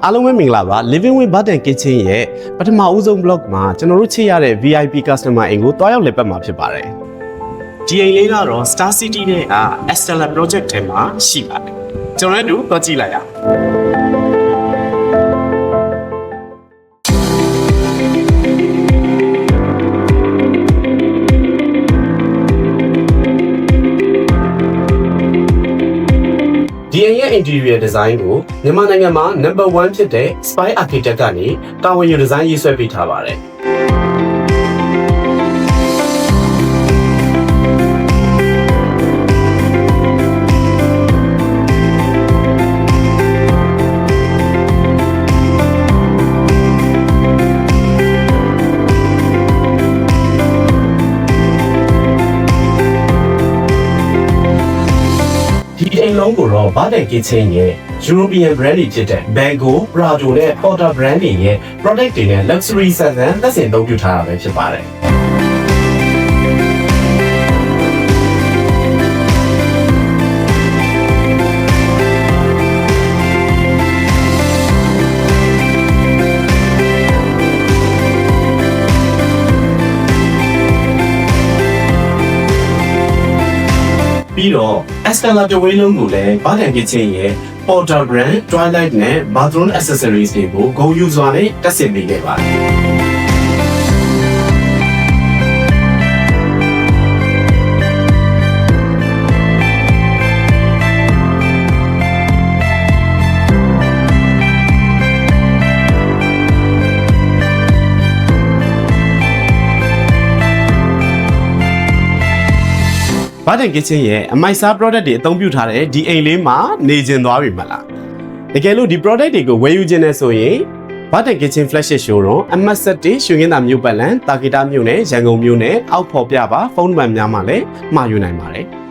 အားလုံးပဲမင်္ဂလာပါ Living with Button Kitchen ရဲ့ပထမဦးဆုံး blog မှာကျွန်တော်တို့ချစ်ရတဲ့ VIP customer အိမ်ကိုတွားရောက်လည်ပတ်မှာဖြစ်ပါတယ်ဒီအိမ်လေးကတော့ Star City နဲ့Estella Project ထဲမှာရှိပါတယ်ကျွန်တော်တို့တွားကြည့်လိုက်ရအောင်ဒီအိမ်ရဲ့ interior design ကိုမြန်မာနိုင်ငံမှာ number 1 ဖြစ်တဲ့ Spy Architect ကနေတာဝန်ယူ design ရေးဆွဲပေးထားပါတယ်ဒီအိမ်လုံးကိုတော့ Button Kitchen ရဲ့ European brand တွေဖြစ်တဲ့ Beko, Prado နဲ့ Porter brand တွေရဲ့ product တွေနဲ့ luxury ဆန်ဆန်သက်ဆင်သုံးပြုထားတာပဲဖြစ်ပါတယ်ပြီးတော့ Estella တဝင်းလုံးကိုလည်း Button Kitchen ရဲ့ Porter brand, Twilight နဲ့ bathroom accessories တွေကိုဂုဏ်ယူစွာနဲ့တက်ဆင်ပေးခဲ့ပါတယ်Button Kitchen ရဲ့အမိုက်စား product တွေအသုံးပြုထားတဲ့ဒီအိမ်လေးမှာနေကျင်သွားပြီမလားတကယ်လို့ဒီ product တွေကိုဝယ်ယူခြင်းနဲ့ဆိုရင် Button Kitchen flagship showroom အမှတ်7ရွှေငင်းသာမြို့ပတ်လန်တာဂီတာမြို့နယ်ရန်ကုန်မြို့နယ်အောက်ဖော်ပြပါဖုန်းနံပါတ်များမှာလည်းမှာယူနိုင်ပါတယ်